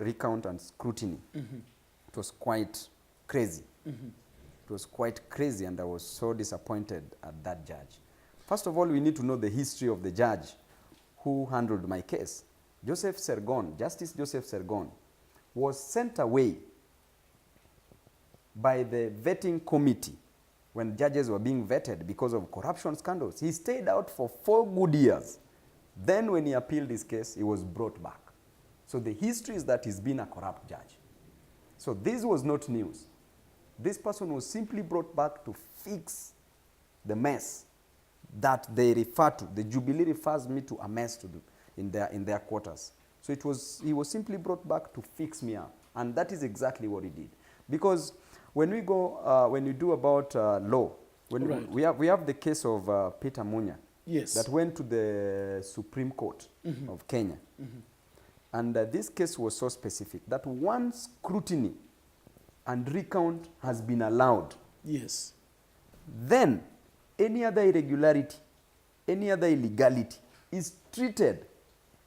recount and scrutiny, it was quite crazy. It was quite crazy, and I was so disappointed at that judge. First of all, we need to know the history of the judge who handled my case. Joseph Sergon, Justice Joseph Sergon, was sent away by the vetting committee when judges were being vetted because of corruption scandals. He stayed out for 4 good years. Then when he appealed his case, he was brought back. So the history is that he's been a corrupt judge. So this was not news. This person was simply brought back to fix the mess that they refer to. The Jubilee refers me to a mess to do in their quarters. So he was simply brought back to fix me up. And that is exactly what he did. Because when we go, when you do about law, we have the case of Peter Munya. Yes. That went to the Supreme Court of Kenya. And this case was so specific that one scrutiny and recount has been allowed. Yes. Then any other irregularity, any other illegality is treated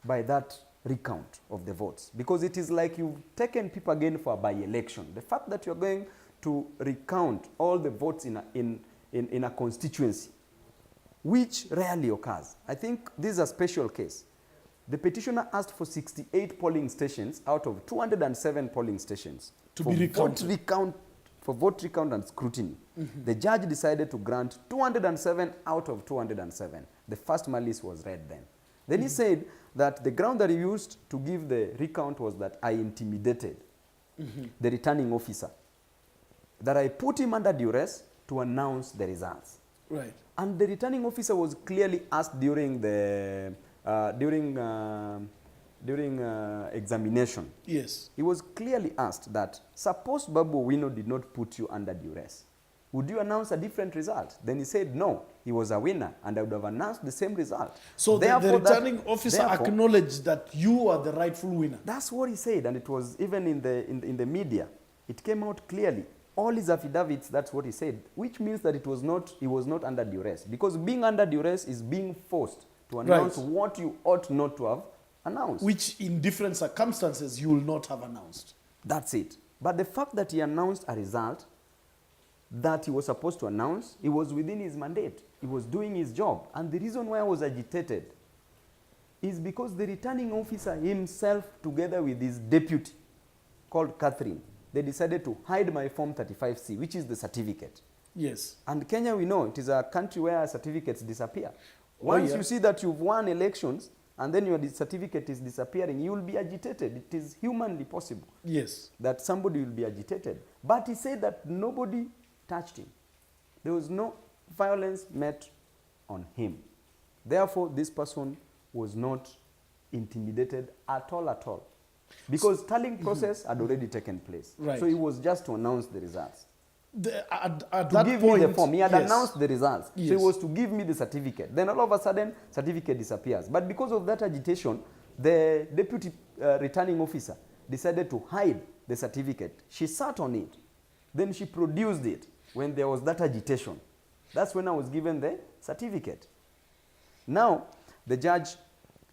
by that recount of the votes. Because it is like you've taken people again for a by-election. The fact that you're going to recount all the votes in a constituency, which rarely occurs. I think this is a special case. The petitioner asked for 68 polling stations out of 207 polling stations to be recounted. For vote recount and scrutiny. The judge decided to grant 207 out of 207. The first malice was read then. Then he said that the ground that he used to give the recount was that I intimidated the returning officer, that I put him under duress to announce the results. Right. And the returning officer was clearly asked during the examination. Yes. He was clearly asked that, suppose Babu Owino did not put you under duress, would you announce a different result? Then he said, no, he was a winner, and I would have announced the same result. So the returning officer acknowledged that you are the rightful winner. That's what he said, and it was even in the media. It came out clearly. All his affidavits, that's what he said, which means that he was not under duress. Because being under duress is being forced to announce what you ought not to have announced. Which in different circumstances you will not have announced. That's it. But the fact that he announced a result that he was supposed to announce, it was within his mandate. He was doing his job. And the reason why I was agitated is because the returning officer himself, together with his deputy, called Catherine, they decided to hide my Form 35C, which is the certificate. Yes. And Kenya, we know, it is a country where certificates disappear. Once you see that you've won elections, and then your certificate is disappearing, you will be agitated. It is humanly possible. Yes. That somebody will be agitated. But he said that nobody touched him. There was no violence met on him. Therefore, this person was not intimidated at all. Because tallying process had already taken place. Right. So it was just to announce the results. At to that give point, me the form. He had announced the results. Yes. So it was to give me the certificate. Then all of a sudden, certificate disappears. But because of that agitation, the deputy returning officer decided to hide the certificate. She sat on it. Then she produced it when there was that agitation. That's when I was given the certificate. Now, the judge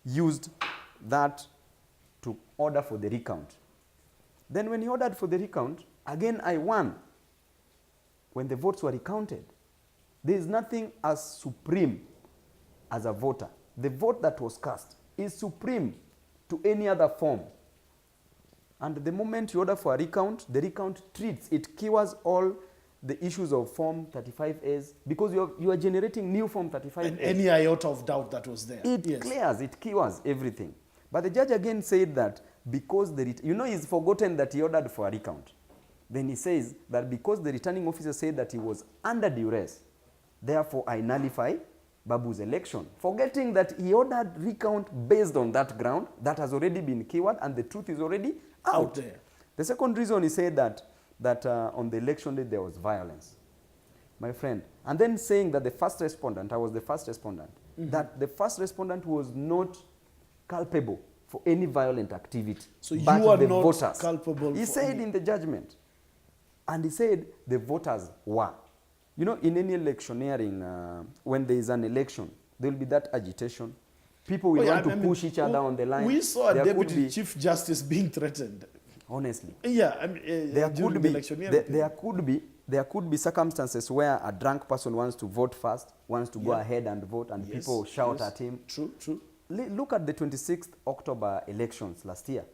used that to order for the recount. Then when he ordered for the recount, again I won. When the votes were recounted, there is nothing as supreme as a voter. The vote that was cast is supreme to any other form. And the moment you order for a recount, the recount treats, it cures all the issues of Form 35As, because you are generating new Form 35As. And any iota of doubt that was there. It clears, it cures everything. But the judge again said that because he's forgotten that he ordered for a recount. Then he says that because the returning officer said that he was under duress, therefore I nullify Babu's election. Forgetting that he ordered recount based on that ground that has already been cured and the truth is already out there. The second reason he said that on the election day there was violence. My friend. And then saying that the first respondent, I was the first respondent, that the first respondent was not culpable for any violent activity. So you are not voters. Culpable. He said in the judgment. And he said the voters were. You know, in any electioneering, when there is an election, there will be that agitation. People will Oh, yeah, want to I mean, push each other on the line. We saw a There could deputy be- chief justice being threatened. Honestly. Yeah, I mean, There during could the be electioneering period. there could be circumstances where a drunk person wants to vote first, wants to go Yeah. ahead and vote, and Yes, people shout yes. at him. True, true. Look at the 26th October elections last year.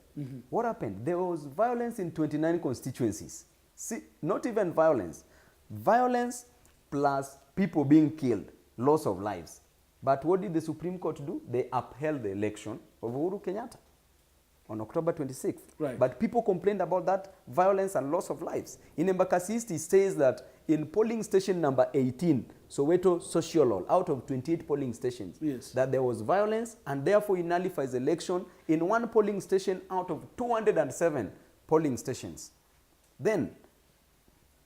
What happened? There was violence in 29 constituencies. See, not even violence. Violence plus people being killed, loss of lives. But what did the Supreme Court do? They upheld the election of Uhuru Kenyatta on October 26th. Right. But people complained about that violence and loss of lives. In Embakasi East, it says that in polling station number 18, Soweto Sociolol, out of 28 polling stations, Yes. that there was violence, and therefore he nullifies the election in one polling station out of 207 polling stations. Then,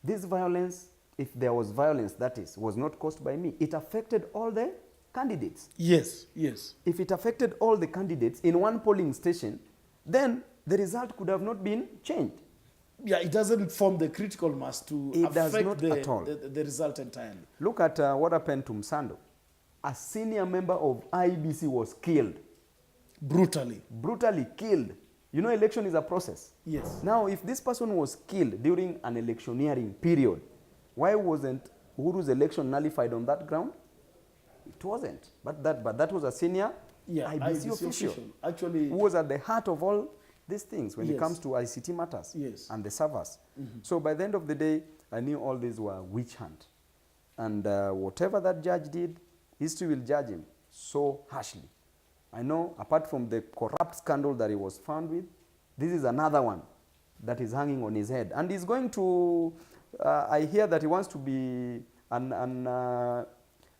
this violence, if there was violence, that is, was not caused by me. It affected all the candidates. Yes, yes. If it affected all the candidates in one polling station, then the result could have not been changed. Yeah, it doesn't form the critical mass to It does affect not at all. the result entirely. Look at what happened to Msando. A senior member of IEBC was killed, Brutally. brutally killed. You know, election is a process. Yes. Now, if this person was killed during an electioneering period, why wasn't Uhuru's election nullified on that ground? It wasn't. But that was a senior Yeah, IEBC official Actually, who was at the heart of all these things when it Yes. comes to ICT matters Yes. and the servers. So by the end of the day, I knew all these were witch hunt. And whatever that judge did, history will judge him so harshly. I know, apart from the corrupt scandal that he was found with, this is another one that is hanging on his head. And he's going to, I hear that he wants to be an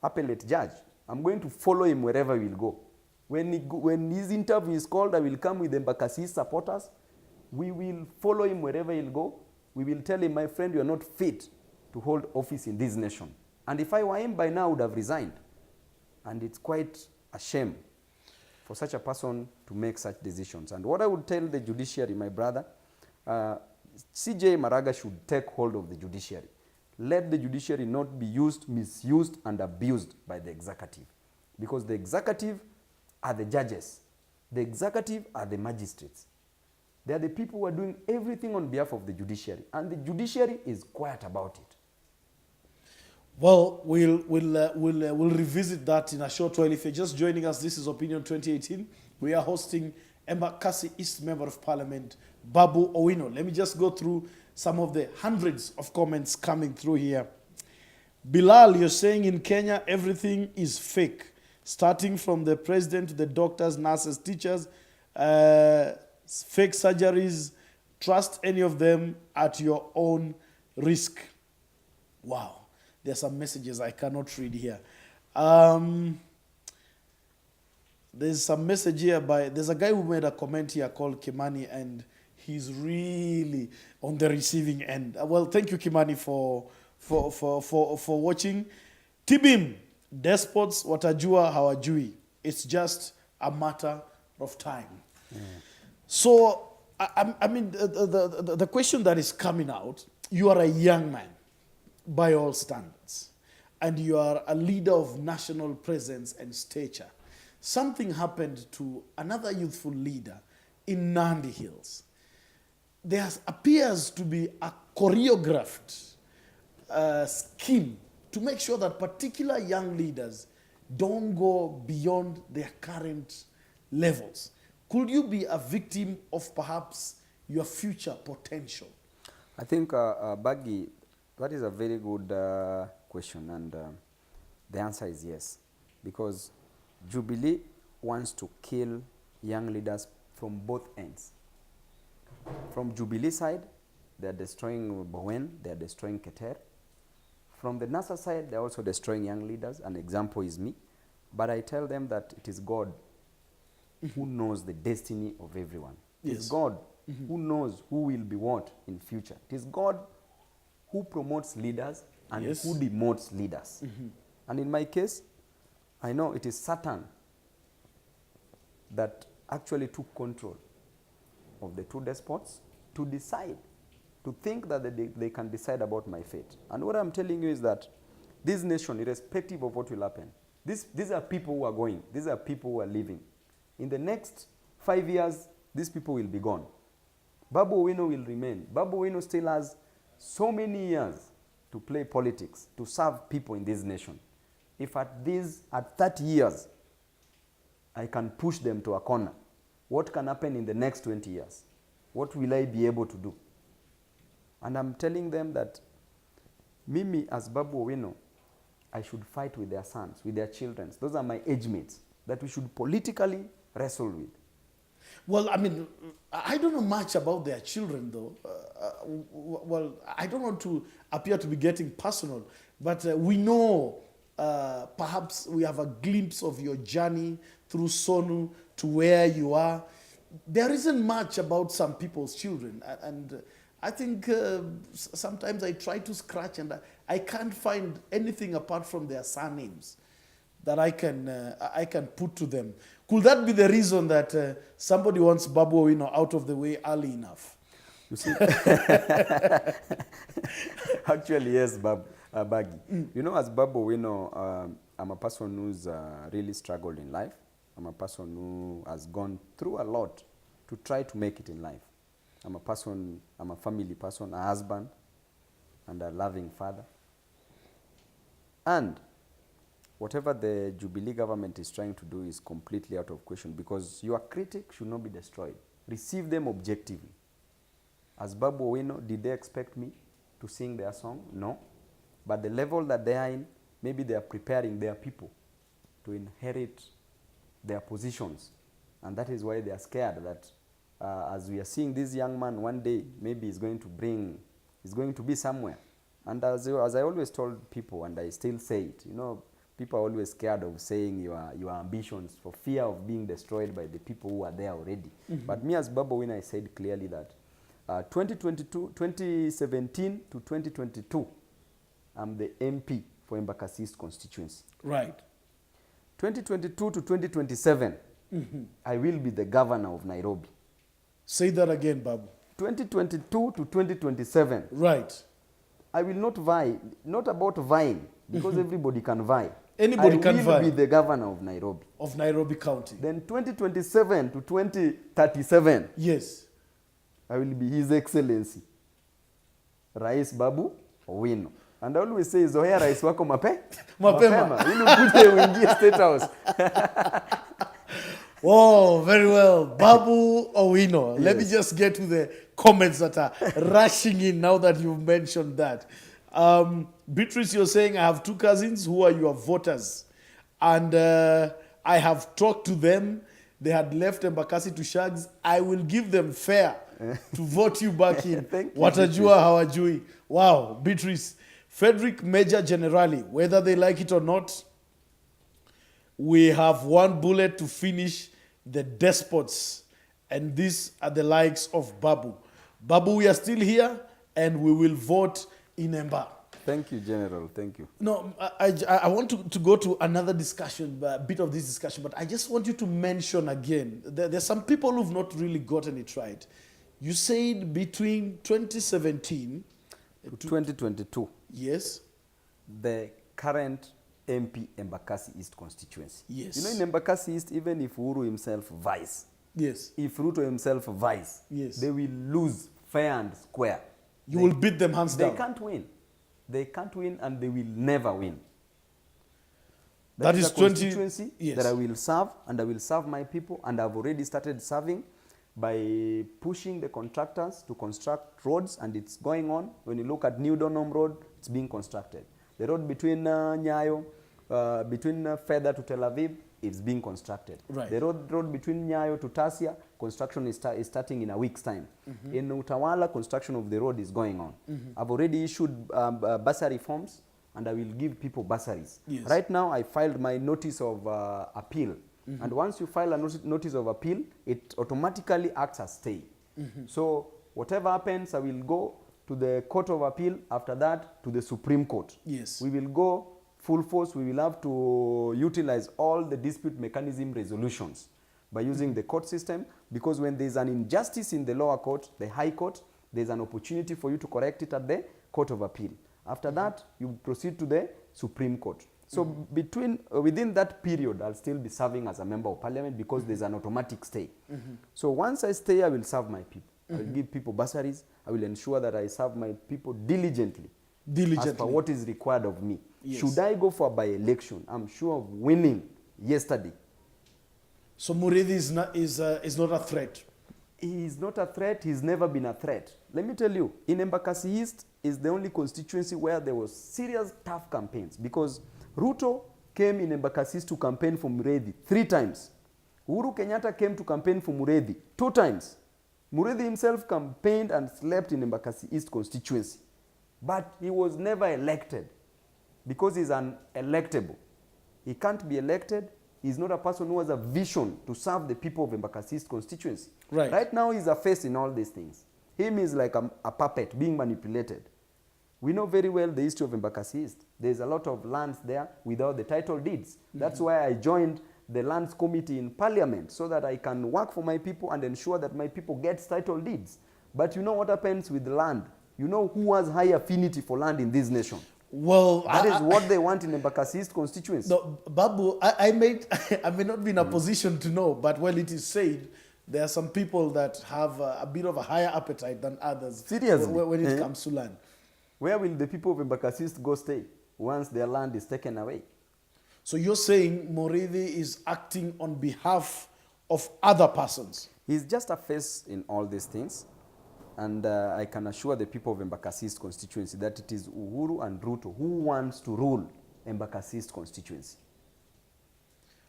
appellate judge. I'm going to follow him wherever he will go. When his interview is called, I will come with Embakasi supporters. We will follow him wherever he'll go. We will tell him, my friend, you are not fit to hold office in this nation. And if I were him by now, I would have resigned. And it's quite a shame for such a person to make such decisions. And what I would tell the judiciary, my brother, CJ Maraga should take hold of the judiciary. Let the judiciary not be used, misused, and abused by the executive. Because the executive are the judges. The executive are the magistrates. They are the people who are doing everything on behalf of the judiciary. And the judiciary is quiet about it. well, we'll revisit that in a short while. If you're just joining us, this is Opinion 2018. We are hosting Embakasi East Member of Parliament, Babu Owino. Let me just go through some of the hundreds of comments coming through here. Bilal, you're saying in Kenya, everything is fake. Starting from the president to the doctors, nurses, teachers, fake surgeries. Trust any of them at your own risk. Wow. There's some messages I cannot read here. There's some message here there's a guy who made a comment here called Kimani, and he's really on the receiving end. Well, thank you, Kimani, for watching. Tibim, despots watajua hawajui. It's just a matter of time. So, I mean, the question that is coming out, you are a young man by all standards, and you are a leader of national presence and stature. Something happened to another youthful leader in Nandi Hills. There appears to be a choreographed scheme to make sure that particular young leaders don't go beyond their current levels. Could you be a victim of perhaps your future potential? I think, Baggy, that is a very good question, and the answer is yes. Because Jubilee wants to kill young leaders from both ends. From Jubilee side, they are destroying Bowen, they are destroying Keter. From the NASA side, they are also destroying young leaders. An example is me. But I tell them that it is God who knows the destiny of everyone. It is God who knows who will be what in future. It is God who promotes leaders and who demotes leaders. And in my case, I know it is Satan that actually took control of the two despots to decide, to think that they can decide about my fate. And what I'm telling you is that this nation, irrespective of what will happen, These are people who are going. These are people who are leaving. In the next 5 years, these people will be gone. Babu Owino will remain. Babu Owino still has so many years to play politics, to serve people in this nation. If at 30 years, I can push them to a corner, what can happen in the next 20 years? What will I be able to do? And I'm telling them that Mimi, as Babu Owino, I should fight with their sons, with their children. Those are my age mates that we should politically wrestle with. Well, I mean, I don't know much about their children, though. Well, I don't want to appear to be getting personal, but we know, perhaps we have a glimpse of your journey through Sonu to where you are. There isn't much about some people's children, and I think sometimes I try to scratch and I can't find anything apart from their surnames that I can put to them. Could that be the reason that somebody wants Babu Owino out of the way early enough? You see, actually, yes, Baggy. You know, as Babu Owino, I'm a person who's really struggled in life. I'm a person who has gone through a lot to try to make it in life. I'm a family person, a husband, and a loving father. And whatever the Jubilee government is trying to do is completely out of question, because your critic should not be destroyed. Receive them objectively. As Babu Owino, did they expect me to sing their song? No. But the level that they are in, maybe they are preparing their people to inherit their positions. And that is why they are scared that as we are seeing this young man one day, maybe he's going to be somewhere. And as I always told people, and I still say it, you know, people are always scared of saying your ambitions for fear of being destroyed by the people who are there already. Mm-hmm. But me as Babu Owino, I said clearly that 2017 to 2022, I'm the MP for Embakasi East constituency. Right. 2022 to 2027, I will be the governor of Nairobi. Say that again, Babu. 2022 to 2027. Right. I will not vie, not about vying, because everybody can vie. Anybody can vie. I will be the governor of Nairobi. Of Nairobi County. Then 2027 to 2037. Yes. I will be His Excellency, Rais Babu Owino. And I always say, zoea rais wako mapema. Ili ukuje uingie State House. Oh, very well. Babu Owino. Yes. Let me just get to the comments that are rushing in now that you've mentioned that. Beatrice, you're saying, I have two cousins who are your voters. And I have talked to them. They had left Embakasi to Shags. I will give them fair to vote you back in. Thank you, Watajua hawajui. Wow, Beatrice. Frederick Major Generali, whether they like it or not, we have one bullet to finish the despots. And these are the likes of Babu. Babu, we are still here and we will vote in Emba. Thank you, General. Thank you. No, I want to go to another discussion, a bit of this discussion, but I just want you to mention again, there's some people who've not really gotten it right. You said between 2017 to 2022. Yes. The current MP Embakasi East constituency. Yes. You know, in Embakasi East, even if Uhuru himself vies, yes, if Ruto himself vies, yes, they will lose fair and square. You will beat them hands down. They can't win. They can't win, and they will never win. That is a constituency yes, that I will serve, and I will serve my people, and I've already started serving by pushing the contractors to construct roads, and it's going on. When you look at New Donholm Road, it's being constructed. The road between Nyayo, between Fedha to Tel Aviv, is being constructed. Right. The road between Nyayo to Tasia, construction is starting in a week's time. In Utawala, construction of the road is going on. I've already issued bursary forms, and I will give people bursaries. Yes. Right now, I filed my notice of appeal. And once you file a notice of appeal, it automatically acts as stay. So whatever happens, I will go to the Court of Appeal. After that, to the Supreme Court. Yes. We will go full force. We will have to utilize all the dispute mechanism resolutions by using the court system, because when there's an injustice in the lower court, the high court, there's an opportunity for you to correct it at the Court of Appeal. After that, you proceed to the Supreme Court. So within that period, I'll still be serving as a member of parliament because there's an automatic stay. So once I stay, I will serve my people. I will give people bursaries. I will ensure that I serve my people diligently. As per what is required of me. Yes. Should I go for a by-election, I'm sure of winning yesterday. So Muriithi is not a threat. He is not a threat. He's never been a threat. Let me tell you, in Embakasi East is the only constituency where there was serious, tough campaigns because Ruto came in Embakasi East to campaign for Muriithi 3 times. Uhuru Kenyatta came to campaign for Muriithi 2 times. Muriithi himself campaigned and slept in Embakasi East constituency. But he was never elected because he's unelectable. He can't be elected. He's not a person who has a vision to serve the people of Embakasi East constituency. Right now, he's a face in all these things. Him is like a puppet being manipulated. We know very well the history of Embakasi East. There's a lot of lands there without the title deeds. That's why I joined the lands committee in parliament so that I can work for my people and ensure that my people get title deeds. But you know what happens with land? You know who has high affinity for land in this nation? Well, that is what they want in Embakasi East constituency. No, Babu, I may not be in a position to know, but when it is said, there are some people that have a bit of a higher appetite than others. Seriously? When it comes to land. Where will the people of Embakasi East go stay once their land is taken away? So you're saying Muriithi is acting on behalf of other persons? He's just a face in all these things. And I can assure the people of Embakasi East constituency that it is Uhuru and Ruto who wants to rule Embakasi East constituency.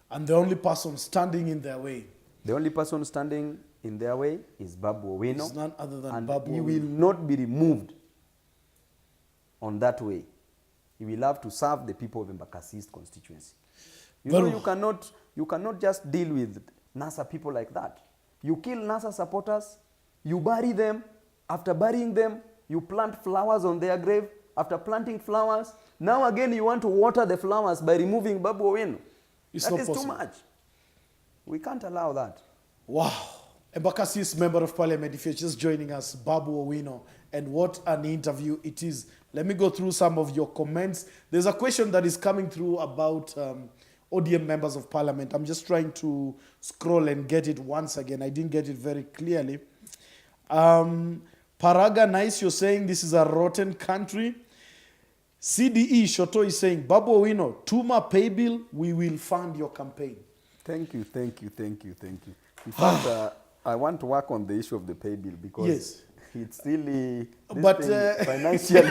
And the only person standing in their way? The only person standing in their way is Babu Owino. It's none other than and Babu he Owino. will not be removed on that way. He will have to serve the people of Embakasi East constituency. You cannot just deal with NASA people like that. You kill NASA supporters, you bury them. After burying them, you plant flowers on their grave. After planting flowers, now again you want to water the flowers by removing Babu Owino. That is too much. We can't allow that. Wow. Embakasi's Member of Parliament, if you're just joining us, Babu Owino, and what an interview it is. Let me go through some of your comments. There's a question that is coming through about ODM members of Parliament. I'm just trying to scroll and get it once again. I didn't get it very clearly. Paraga Nice, you're saying this is a rotten country. CDE Shoto is saying, Babu Owino, Tuma pay bill, we will fund your campaign. Thank you. In fact, I want to work on the issue of the pay bill because it's really, financially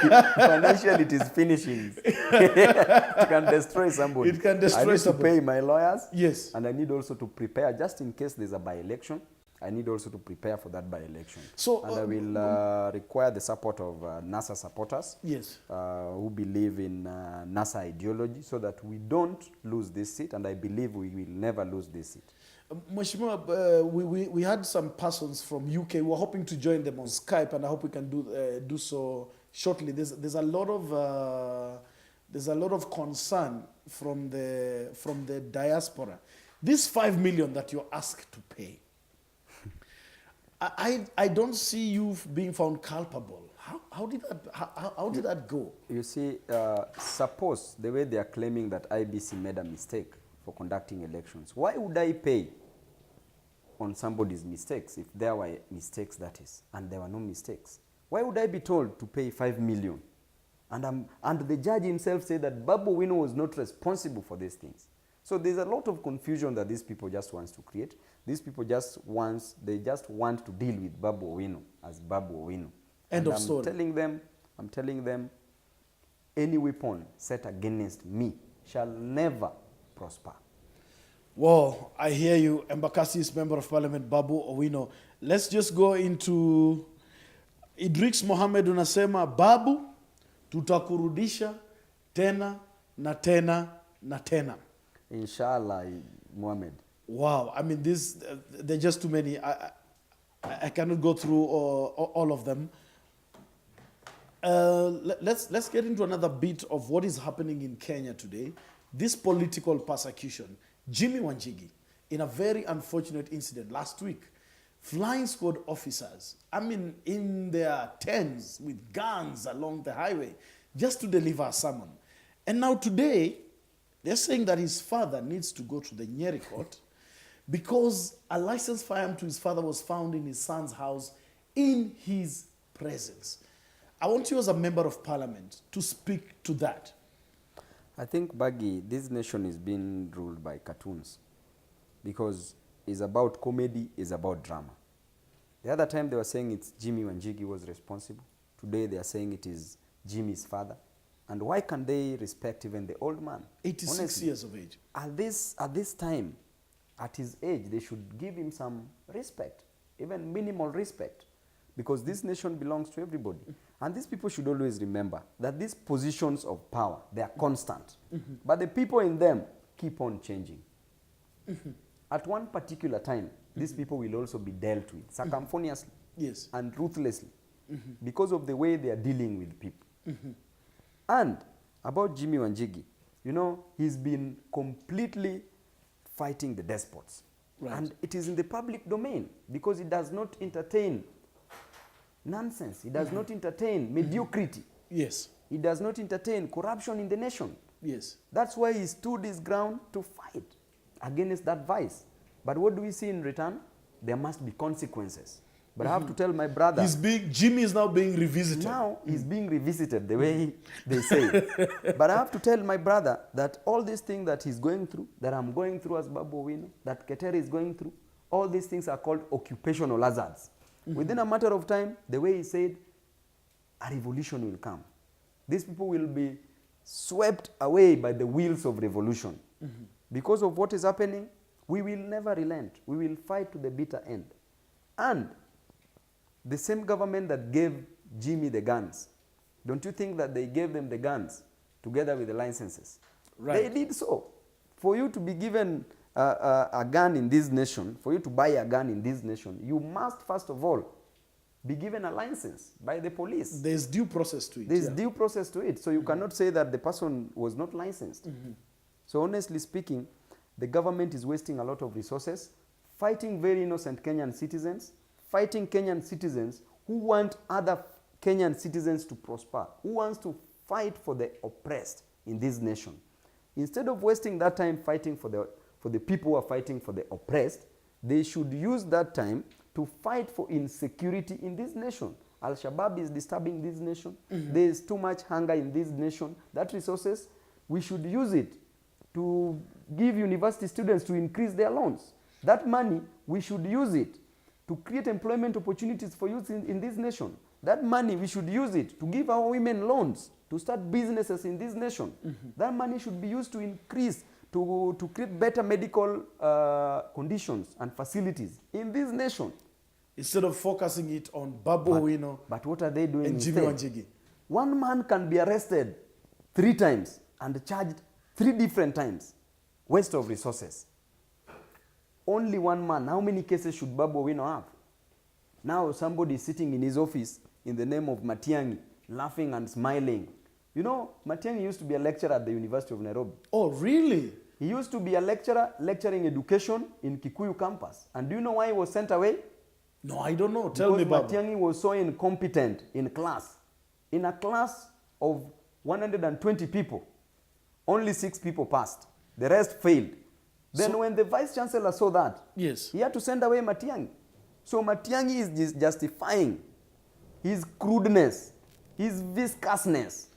it is finishing. It can destroy somebody. It can destroy somebody. I need to pay my lawyers. Yes. And I need also to prepare, just in case there's a by-election, I need also to prepare for that by-election. So, and I will require the support of NASA supporters who believe in NASA ideology so that we don't lose this seat, and I believe we will never lose this seat. Mheshimiwa, we had some persons from UK. We're hoping to join them on Skype, and I hope we can do so shortly. There's a lot of concern from the diaspora. This 5 million that you're asked to pay, I don't see you being found culpable. How did that go? You see, suppose the way they are claiming that IBC made a mistake for conducting elections, why would I pay on somebody's mistakes if there were mistakes, that is, and there were no mistakes? Why would I be told to pay 5 million? And the judge himself said that Babu Owino was not responsible for these things. So there's a lot of confusion that these people just want to create. These people just want to deal with Babu Owino as Babu Owino. End of story. I'm telling them, any weapon set against me shall never prosper. Well, I hear you, Embakasi's Member of Parliament, Babu Owino. Let's just go into Idris Mohamed unasema, Babu, tutakurudisha tena na tena na tena. Inshallah, Mohamed. Wow, I mean, there are just too many. I cannot go through all of them. Let's get into another bit of what is happening in Kenya today. This political persecution. Jimmy Wanjigi, in a very unfortunate incident last week, flying squad officers, in their tents with guns along the highway, just to deliver a sermon. And now today, They're saying that his father needs to go to the Nyeri court because a licensed firearm to his father was found in his son's house in his presence. I want you as a member of parliament to speak to that. I think, Baggy, this nation is being ruled by cartoons because it's about comedy, it's about drama. The other time they were saying it's Jimmy Wanjigi was responsible. Today they are saying it is Jimmy's father. And why can't they respect even the old man? 86 Honestly, years of age. At this time, at his age, they should give him some respect, even minimal respect, because this nation belongs to everybody. And these people should always remember that these positions of power, they are constant. But the people in them keep on changing. At one particular time, these people will also be dealt with circumphoniously Yes. and ruthlessly because of the way they are dealing with people. And about Jimmy Wanjigi, you know, he's been completely fighting the despots. Right. And it is in the public domain because he does not entertain nonsense. He does not entertain mediocrity. Yes. He does not entertain corruption in the nation. Yes. That's why he stood his ground to fight against that vice. But what do we see in return? There must be consequences. But I have to tell my brother, Jimmy is now being revisited. now he's being revisited the way they say. But I have to tell my brother that all these things that he's going through, that I'm going through as Babu Owino, that Ketere is going through, all these things are called occupational hazards. Within a matter of time, the way he said, a revolution will come. These people will be swept away by the wheels of revolution. Because of what is happening, we will never relent. We will fight to the bitter end. And the same government that gave Jimmy the guns, don't you think that they gave them the guns together with the licenses? Right. They did so. For you to be given a gun in this nation, for you to buy a gun in this nation, you must first of all be given a license by the police. There's due process to it. There's yeah. due process to it. So you cannot say that the person was not licensed. So honestly speaking, the government is wasting a lot of resources, fighting very innocent Kenyan citizens, fighting Kenyan citizens who want other Kenyan citizens to prosper, who wants to fight for the oppressed in this nation. Instead of wasting that time fighting for the people who are fighting for the oppressed, they should use that time to fight for insecurity in this nation. Al-Shabaab is disturbing this nation. There is too much hunger in this nation. That resources, we should use it to give university students to increase their loans. That money, we should use it to create employment opportunities for youth in this nation. That money, we should use it to give our women loans, to start businesses in this nation. That money should be used to increase, to create better medical conditions and facilities in this nation. Instead of focusing it on Babu Owino But what are they doing and Jimmy instead? Wanjigi. One man can be arrested 3 times and charged 3 different times. Waste of resources. Only one man. How many cases should Babu Owino have? Now somebody is sitting in his office in the name of Matiang'i, laughing and smiling. You know, Matiang'i used to be a lecturer at the University of Nairobi. Oh, really? He used to be a lecturer lecturing education in Kikuyu campus. And do you know why he was sent away? No, I don't know. Tell me, Because Babu. Matiang'i was so incompetent in class. In a class of 120 people, only 6 people passed. The rest failed. Then when the vice chancellor saw that, Yes. he had to send away Matiang'i. So Matiang'i is justifying his crudeness, his viscousness,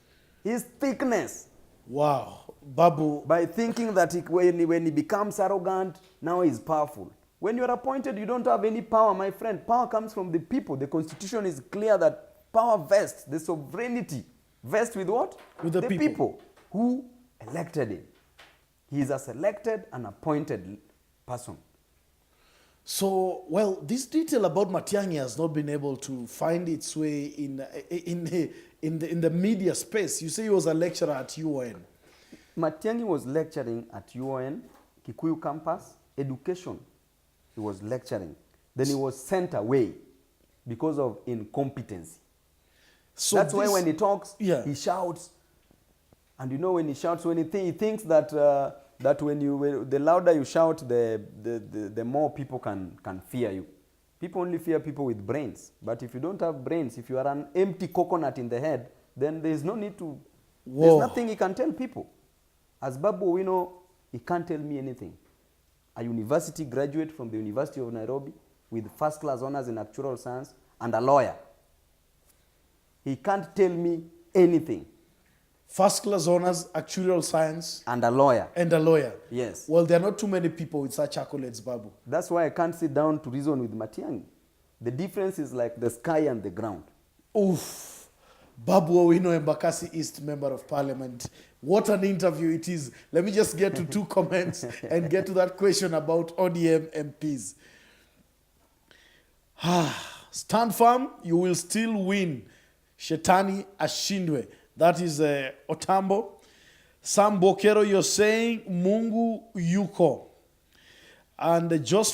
his thickness Wow. Babu. by thinking that when he becomes arrogant, now he's powerful. When you're appointed, you don't have any power, my friend. Power comes from the people. The constitution is clear that power vests, the sovereignty vests with what? With the people. Who elected him. He is a selected and appointed person. So, well, this detail about Matiang'i has not been able to find its way in the media space. You say he was a lecturer at UON. Matiang'i was lecturing at UON, Kikuyu campus, education. He was lecturing. Then he was sent away because of incompetency. So That's why when he talks, Yeah. he shouts. And you know when he shouts, when he thinks that the louder you shout, the more people can fear you. People only fear people with brains. But if you don't have brains, if you are an empty coconut in the head, then there's no need to, Whoa. there's nothing he can tell people. As Babu Owino, he can't tell me anything. A university graduate from the University of Nairobi with first-class honors in actuarial science and a lawyer. He can't tell me anything. First-class honors, actuarial science. And a lawyer. And a lawyer. Yes. Well, there are not too many people with such accolades, Babu. That's why I can't sit down to reason with Matiang'i. The difference is like the sky and the ground. Oof. Babu Owino, Embakasi East Member of Parliament. What an interview it is. Let me just get to 2 comments and get to that question about ODM MPs. Stand firm, you will still win. Shetani ashindwe. That is Otambo. Sam Bokero, you're saying Mungu yuko. And just